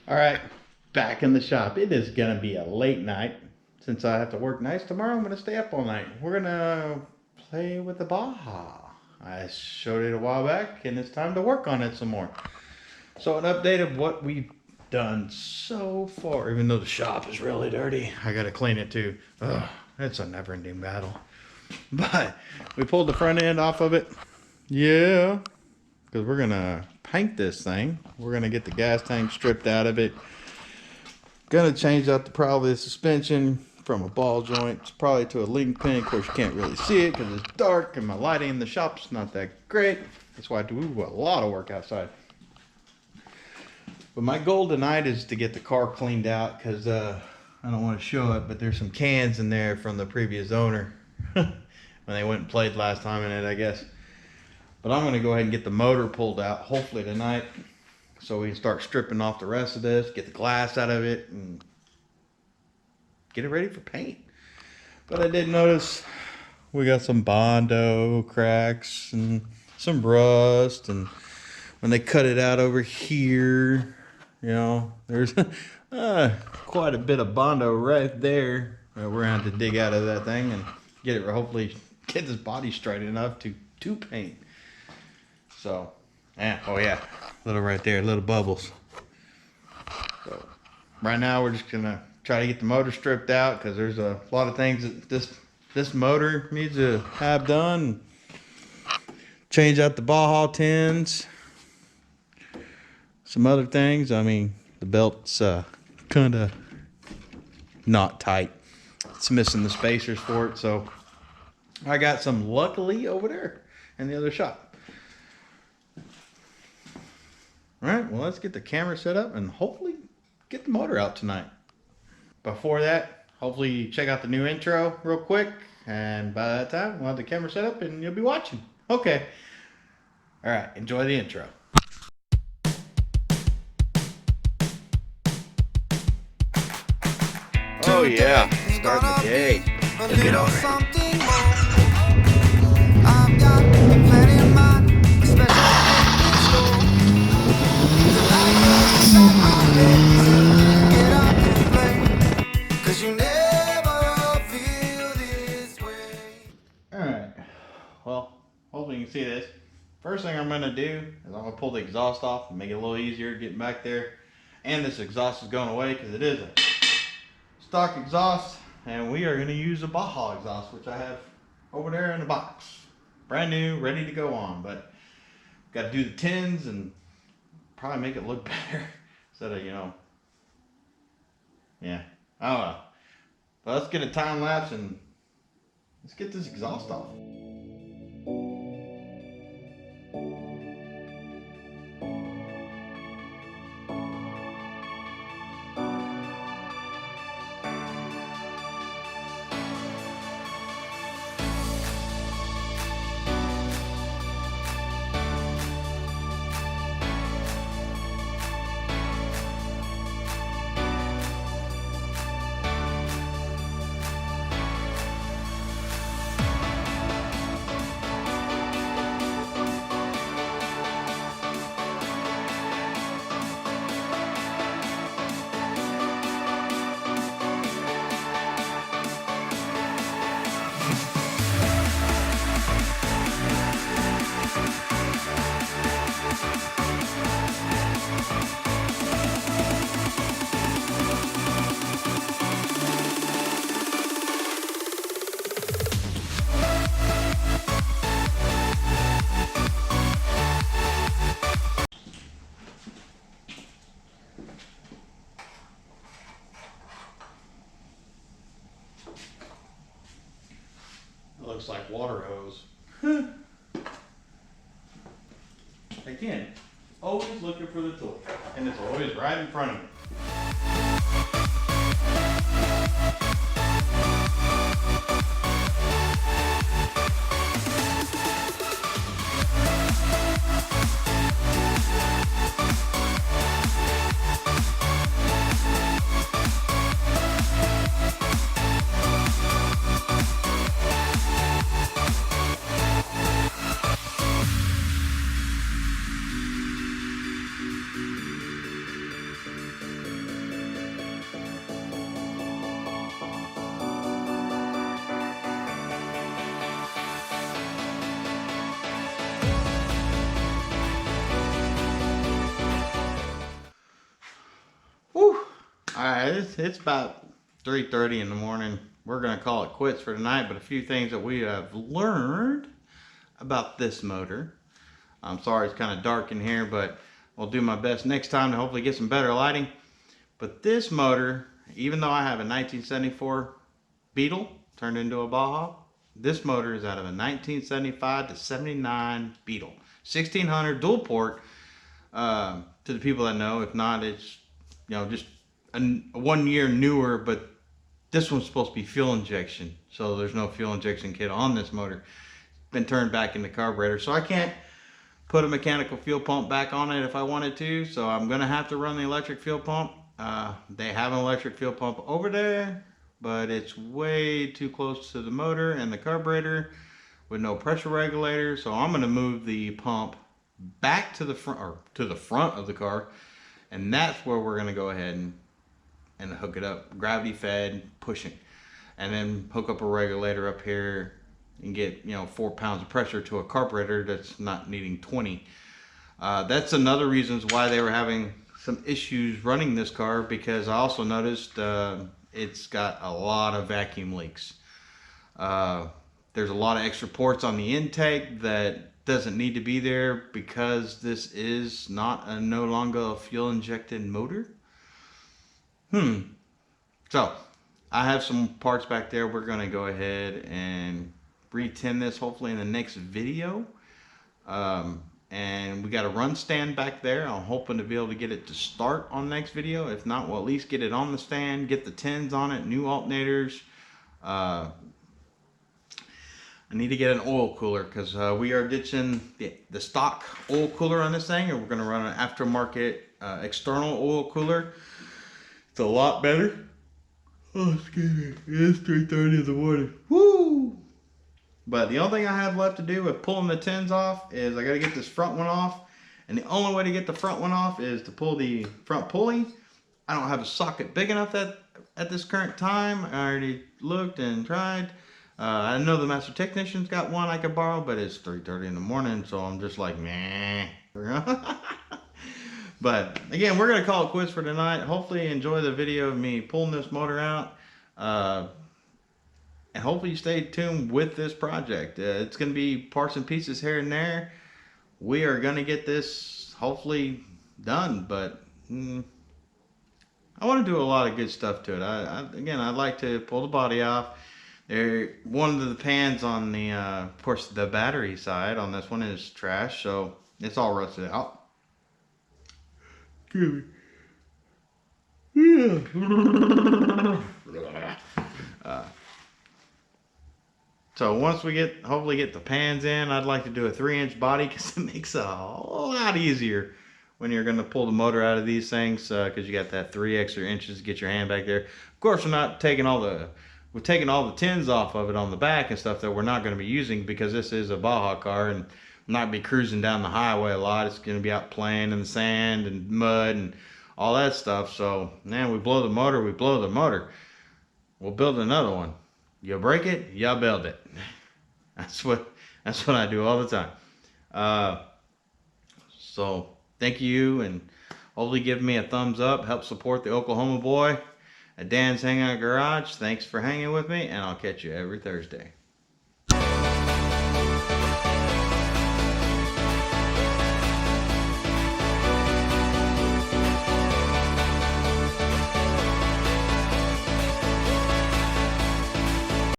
All right, back in the shop. It is gonna be a late night. Since I have to work nights tomorrow, I'm gonna stay up all night. We're gonna play with the Baja. I showed it a while back, and it's time to work on it some more. So an update of what we've done so far, even though the shop is really dirty. I gotta clean it too. Ugh, it's a never-ending battle. But we pulled the front end off of it. Yeah, because we're gonna paint this thing. We're gonna get the gas tank stripped out of it. Gonna change out probably the suspension from a ball joint probably to a link pin. Of course, you can't really see it because it's dark and my lighting in the shop's not that great. That's why I do a lot of work outside. But my goal tonight is to get the car cleaned out because I don't want to show it, but there's some cans in there from the previous owner when they went and played last time in it, I guess. But I'm going to go ahead and get the motor pulled out, hopefully tonight, so we can start stripping off the rest of this, get the glass out of it, and get it ready for paint. But I did notice we got some Bondo cracks and some rust, and when they cut it out over here, you know, there's quite a bit of Bondo right there. We're going to have to dig out of that thing and get it, hopefully get this body straight enough to paint. So, yeah, oh yeah, little right there, little bubbles. So, right now we're just gonna try to get the motor stripped out because there's a lot of things that this motor needs to have done. Change out the Baja tins, some other things. I mean, the belt's kind of not tight. It's missing the spacers for it, so I got some luckily over there in the other shop. All right, well, let's get the camera set up and hopefully get the motor out tonight. Before that, hopefully check out the new intro real quick. And by that time, we'll have the camera set up and you'll be watching. Okay. All right, enjoy the intro. Oh yeah, starting the day. Look it over. Alright, well, hopefully you can see this. First thing I'm going to do is I'm going to pull the exhaust off and make it a little easier getting back there. And this exhaust is going away because it is a stock exhaust. And we are going to use a Baja exhaust, which I have over there in the box. Brand new, ready to go on. But got to do the tins and probably make it look better instead of, you know, yeah, I don't know. But let's get a time lapse and let's get this exhaust off. It looks like water hose. Again, always looking for the tool, and it's always right in front of me. Alright, it's about 3:30 in the morning. We're going to call it quits for tonight, but a few things that we have learned about this motor. I'm sorry it's kind of dark in here, but I'll do my best next time to hopefully get some better lighting. But this motor, even though I have a 1974 Beetle turned into a Baja, this motor is out of a 1975 to 79 Beetle. 1600 dual port. To the people that know, if not, it's just a 1 year newer, but this one's supposed to be fuel injection, so there's no fuel injection kit on this motor. It's been turned back into carburetor, so I can't put a mechanical fuel pump back on it if I wanted to, so I'm gonna have to run the electric fuel pump. They have an electric fuel pump over there, but it's way too close to the motor and the carburetor with no pressure regulator, so I'm gonna move the pump back to the front, or to the front of the car, and that's where we're gonna go ahead and hook it up, gravity fed, pushing, and then hook up a regulator up here and get 4 pounds of pressure to a carburetor that's not needing 20. That's another reasons why they were having some issues running this car, because I also noticed it's got a lot of vacuum leaks. There's a lot of extra ports on the intake that doesn't need to be there because this is no longer a fuel injected motor. So I have some parts back there. We're gonna go ahead and re-tin this hopefully in the next video. And we got a run stand back there. I'm hoping to be able to get it to start on next video. If not, we'll at least get it on the stand, get the tins on it, new alternators. I need to get an oil cooler because we are ditching the stock oil cooler on this thing, and we're gonna run an aftermarket external oil cooler. It's a lot better. Oh, excuse me. It is 3:30 in the morning. Woo! But the only thing I have left to do with pulling the tins off is I got to get this front one off. And the only way to get the front one off is to pull the front pulley. I don't have a socket big enough at this current time. I already looked and tried. I know the master technician's got one I could borrow, but it's 3:30 in the morning, so I'm just like, nah. But again, we're going to call it quits for tonight. Hopefully you enjoy the video of me pulling this motor out. And hopefully you stay tuned with this project. It's going to be parts and pieces here and there. We are going to get this hopefully done, but I want to do a lot of good stuff to it. Again, I'd like to pull the body off. One of the pans on the, of course, the battery side on this one is trash, so it's all rusted out. Yeah. So once we hopefully get the pans in, I'd like to do a 3-inch body because it makes it a whole lot easier when you're going to pull the motor out of these things, because you got that 3 extra inches to get your hand back there. Of course, we're taking all the tins off of it on the back and stuff that we're not going to be using, because this is a Baja car and I'm not going to be cruising down the highway a lot. It's going to be out playing in the sand and mud and all that stuff. So, man, we blow the motor. We'll build another one. You break it, you build it. That's what I do all the time. So thank you, and hopefully give me a thumbs up. Help support the Oklahoma boy at Dan's Hangout Garage. Thanks for hanging with me, and I'll catch you every Thursday.